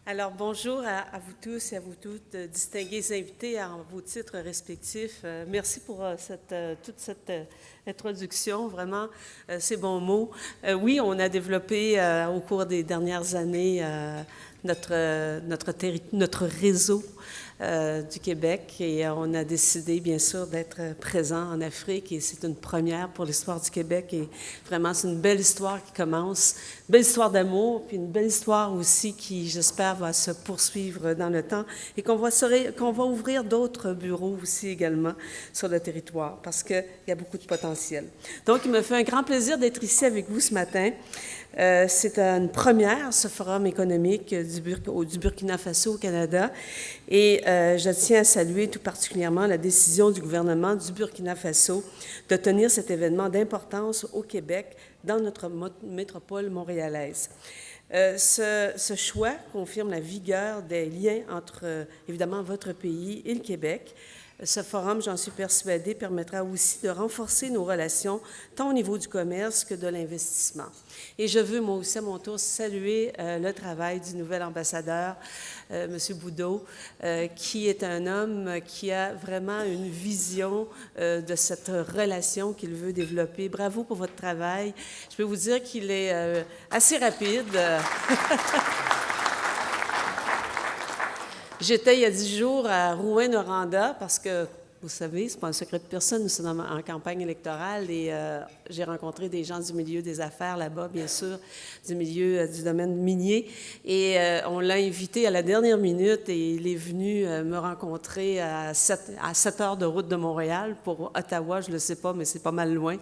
Alors, bonjour à vous tous et à vous toutes, distingués invités en vos titres respectifs. Merci pour toute cette introduction, vraiment, ces bons mots. Oui, on a développé au cours des dernières années notre réseau du Québec et on a décidé, bien sûr, d'être présent en Afrique et c'est une première pour l'histoire du Québec et vraiment, c'est une belle histoire qui commence, une belle histoire d'amour, puis une belle histoire aussi qui, j'espère, va se poursuivre dans le temps et qu'on va ouvrir d'autres bureaux aussi également sur le territoire parce qu'il y a beaucoup de potentiel. Donc, il me fait un grand plaisir d'être ici avec vous ce matin. C'est une première, ce forum économique du Burkina Faso au Canada. Et je tiens à saluer tout particulièrement la décision du gouvernement du Burkina Faso de tenir cet événement d'importance au Québec, dans notre métropole montréalaise. Ce choix confirme la vigueur des liens entre, évidemment, votre pays et le Québec. Ce forum, j'en suis persuadée, permettra aussi de renforcer nos relations, tant au niveau du commerce que de l'investissement. Et je veux, moi aussi, à mon tour, saluer le travail du nouvel ambassadeur, M. Boudot, qui est un homme qui a vraiment une vision de cette relation qu'il veut développer. Bravo pour votre travail. Je peux vous dire qu'il est assez rapide. J'étais il y a 10 jours à Rouyn-Noranda parce que, vous savez, c'est pas un secret de personne, nous sommes en campagne électorale et j'ai rencontré des gens du milieu des affaires là-bas, bien sûr, du milieu du domaine minier. Et on l'a invité à la dernière minute et il est venu me rencontrer à 7 heures de route de Montréal. Pour Ottawa, je ne le sais pas, mais c'est pas mal loin.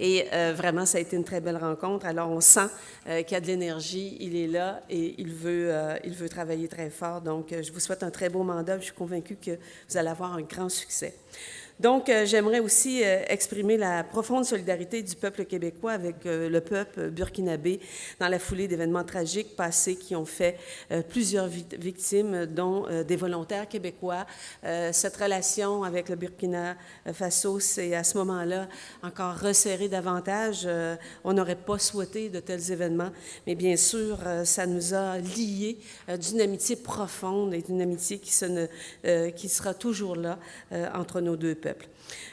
Et vraiment, ça a été une très belle rencontre. Alors, on sent qu'il y a de l'énergie, il est là et il veut travailler très fort. Donc, je vous souhaite un très beau mandat. Je suis convaincue que vous allez avoir un grand succès. Donc, j'aimerais aussi exprimer la profonde solidarité du peuple québécois avec le peuple burkinabé dans la foulée d'événements tragiques passés qui ont fait plusieurs victimes, dont des volontaires québécois. Cette relation avec le Burkina Faso s'est à ce moment-là encore resserrée davantage. On n'aurait pas souhaité de tels événements, mais bien sûr, ça nous a liés d'une amitié profonde et d'une amitié qui sera toujours là entre nos deux peuples.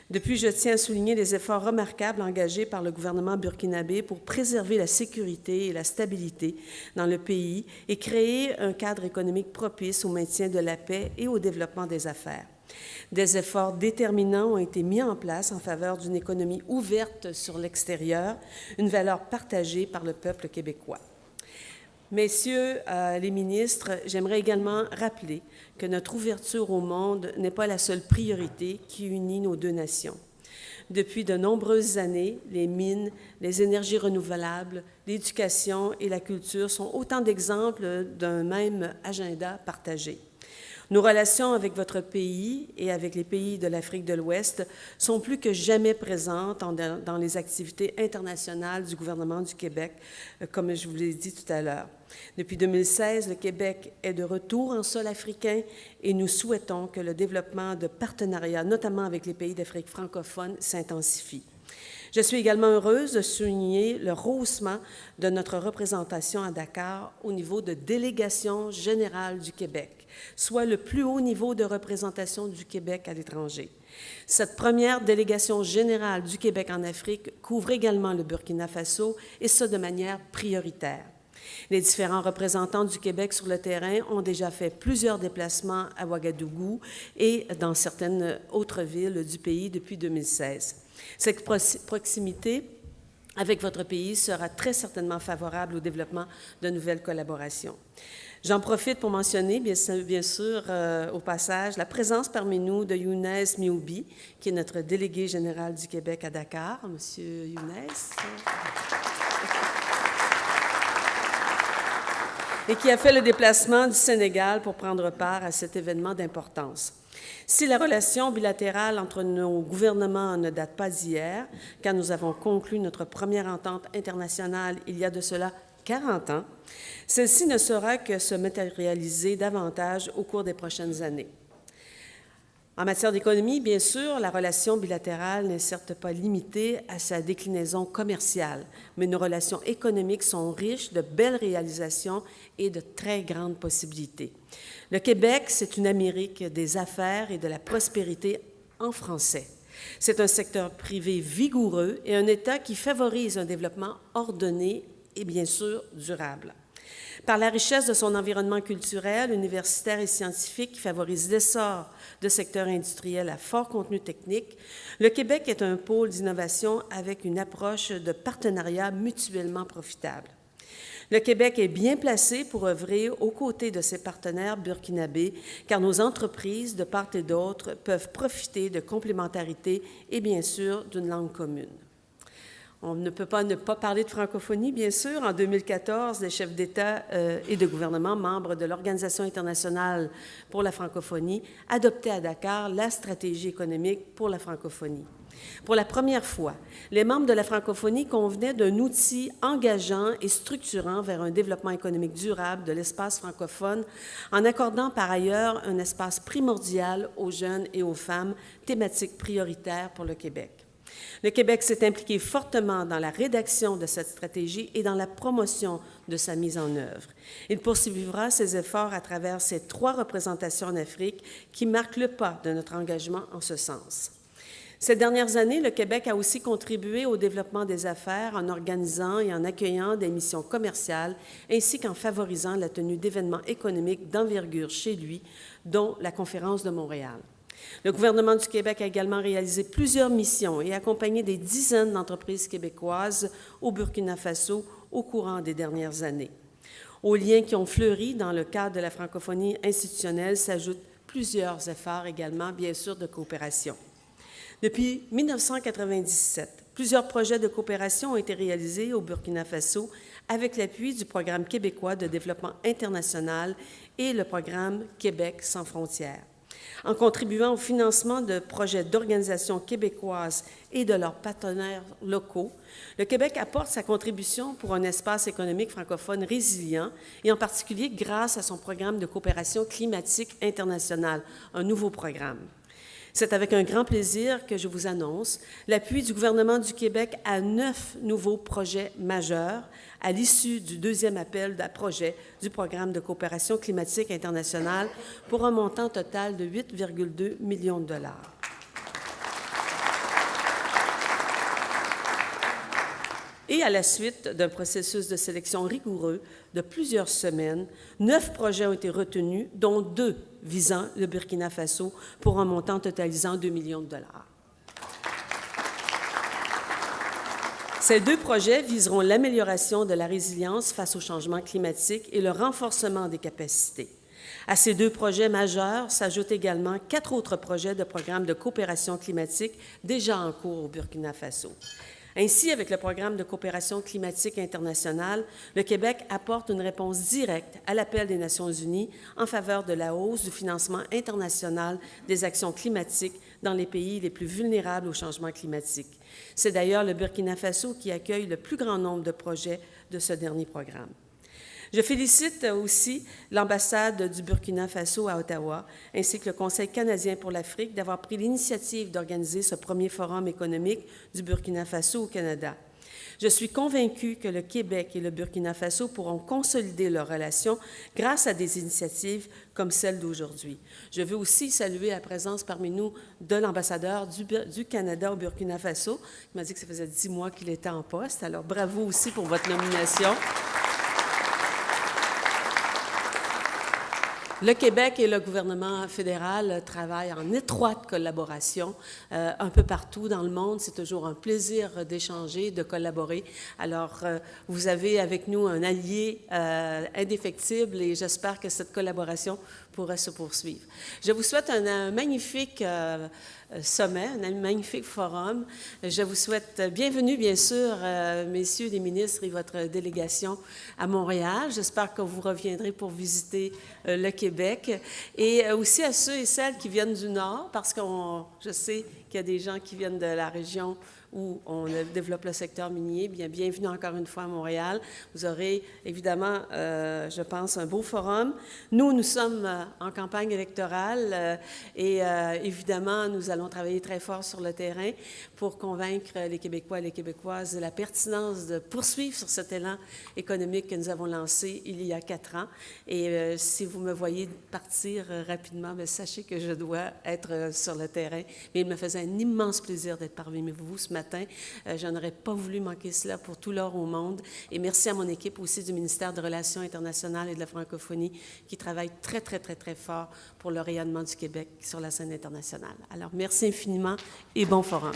Depuis, je tiens à souligner les efforts remarquables engagés par le gouvernement burkinabé pour préserver la sécurité et la stabilité dans le pays et créer un cadre économique propice au maintien de la paix et au développement des affaires. Des efforts déterminants ont été mis en place en faveur d'une économie ouverte sur l'extérieur, une valeur partagée par le peuple québécois. Messieurs les ministres, j'aimerais également rappeler que notre ouverture au monde n'est pas la seule priorité qui unit nos deux nations. Depuis de nombreuses années, les mines, les énergies renouvelables, l'éducation et la culture sont autant d'exemples d'un même agenda partagé. Nos relations avec votre pays et avec les pays de l'Afrique de l'Ouest sont plus que jamais présentes dans les activités internationales du gouvernement du Québec, comme je vous l'ai dit tout à l'heure. Depuis 2016, le Québec est de retour en sol africain et nous souhaitons que le développement de partenariats, notamment avec les pays d'Afrique francophone, s'intensifie. Je suis également heureuse de souligner le rehaussement de notre représentation à Dakar au niveau de délégation générale du Québec, soit le plus haut niveau de représentation du Québec à l'étranger. Cette première délégation générale du Québec en Afrique couvre également le Burkina Faso, et ce de manière prioritaire. Les différents représentants du Québec sur le terrain ont déjà fait plusieurs déplacements à Ouagadougou et dans certaines autres villes du pays depuis 2016. Cette proximité avec votre pays sera très certainement favorable au développement de nouvelles collaborations. J'en profite pour mentionner, bien sûr, au passage, la présence parmi nous de Younes Mioubi, qui est notre délégué général du Québec à Dakar. Monsieur Younes. Et qui a fait le déplacement du Sénégal pour prendre part à cet événement d'importance. Si la relation bilatérale entre nos gouvernements ne date pas d'hier, quand nous avons conclu notre première entente internationale il y a de cela 40 ans, celle-ci ne saura que se matérialiser davantage au cours des prochaines années. En matière d'économie, bien sûr, la relation bilatérale n'est certes pas limitée à sa déclinaison commerciale, mais nos relations économiques sont riches de belles réalisations et de très grandes possibilités. Le Québec, c'est une Amérique des affaires et de la prospérité en français. C'est un secteur privé vigoureux et un État qui favorise un développement ordonné et bien sûr durable. Par la richesse de son environnement culturel, universitaire et scientifique qui favorise l'essor de secteurs industriels à fort contenu technique, le Québec est un pôle d'innovation avec une approche de partenariat mutuellement profitable. Le Québec est bien placé pour œuvrer aux côtés de ses partenaires burkinabés, car nos entreprises, de part et d'autre, peuvent profiter de complémentarité et bien sûr d'une langue commune. On ne peut pas ne pas parler de francophonie, bien sûr. En 2014, les chefs d'État et de gouvernement, membres de l'Organisation internationale pour la francophonie, adoptaient à Dakar la stratégie économique pour la francophonie. Pour la première fois, les membres de la francophonie convenaient d'un outil engageant et structurant vers un développement économique durable de l'espace francophone, en accordant par ailleurs un espace primordial aux jeunes et aux femmes, thématique prioritaire pour le Québec. Le Québec s'est impliqué fortement dans la rédaction de cette stratégie et dans la promotion de sa mise en œuvre. Il poursuivra ses efforts à travers ces 3 représentations en Afrique qui marquent le pas de notre engagement en ce sens. Ces dernières années, le Québec a aussi contribué au développement des affaires en organisant et en accueillant des missions commerciales ainsi qu'en favorisant la tenue d'événements économiques d'envergure chez lui, dont la Conférence de Montréal. Le gouvernement du Québec a également réalisé plusieurs missions et accompagné des dizaines d'entreprises québécoises au Burkina Faso au courant des dernières années. Aux liens qui ont fleuri dans le cadre de la francophonie institutionnelle s'ajoutent plusieurs efforts également, bien sûr, de coopération. Depuis 1997, plusieurs projets de coopération ont été réalisés au Burkina Faso avec l'appui du Programme québécois de développement international et le programme Québec sans frontières. En contribuant au financement de projets d'organisations québécoises et de leurs partenaires locaux, le Québec apporte sa contribution pour un espace économique francophone résilient et en particulier grâce à son programme de coopération climatique internationale, un nouveau programme. C'est avec un grand plaisir que je vous annonce l'appui du gouvernement du Québec à 9 nouveaux projets majeurs à l'issue du 2e appel à projet du programme de coopération climatique internationale pour un montant total de 8,2 millions de dollars. Et à la suite d'un processus de sélection rigoureux de plusieurs semaines, 9 projets ont été retenus, dont 2 visant le Burkina Faso pour un montant totalisant 2 millions de dollars. Ces 2 projets viseront l'amélioration de la résilience face au changement climatique et le renforcement des capacités. À ces 2 projets majeurs s'ajoutent également 4 autres projets de programmes de coopération climatique déjà en cours au Burkina Faso. Ainsi, avec le programme de coopération climatique internationale, le Québec apporte une réponse directe à l'appel des Nations unies en faveur de la hausse du financement international des actions climatiques dans les pays les plus vulnérables au changement climatique. C'est d'ailleurs le Burkina Faso qui accueille le plus grand nombre de projets de ce dernier programme. Je félicite aussi l'ambassade du Burkina Faso à Ottawa, ainsi que le Conseil canadien pour l'Afrique d'avoir pris l'initiative d'organiser ce premier forum économique du Burkina Faso au Canada. Je suis convaincue que le Québec et le Burkina Faso pourront consolider leurs relations grâce à des initiatives comme celle d'aujourd'hui. Je veux aussi saluer la présence parmi nous de l'ambassadeur du Canada au Burkina Faso, qui m'a dit que ça faisait 10 mois qu'il était en poste. Alors, bravo aussi pour votre nomination. Le Québec et le gouvernement fédéral travaillent en étroite collaboration un peu partout dans le monde. C'est toujours un plaisir d'échanger, de collaborer. Alors, vous avez avec nous un allié indéfectible et j'espère que cette collaboration pourra se poursuivre. Je vous souhaite un magnifique sommet, un magnifique forum. Je vous souhaite bienvenue, bien sûr, messieurs les ministres et votre délégation à Montréal. J'espère que vous reviendrez pour visiter le Québec Québec, et aussi à ceux et celles qui viennent du Nord, parce que je sais qu'il y a des gens qui viennent de la région où on développe le secteur minier. Bien, bienvenue encore une fois à Montréal. Vous aurez évidemment, je pense, un beau forum. Nous sommes en campagne électorale et évidemment, nous allons travailler très fort sur le terrain pour convaincre les Québécois et les Québécoises de la pertinence de poursuivre sur cet élan économique que nous avons lancé il y a 4 ans. Et si vous me voyez partir rapidement, bien, sachez que je dois être sur le terrain. Mais il me faisait un immense plaisir d'être parmi vous ce matin. Je n'aurais pas voulu manquer cela pour tout l'or au monde. Et merci à mon équipe aussi du ministère des Relations internationales et de la francophonie qui travaille très, très, très, très fort pour le rayonnement du Québec sur la scène internationale. Alors, merci infiniment et bon forum.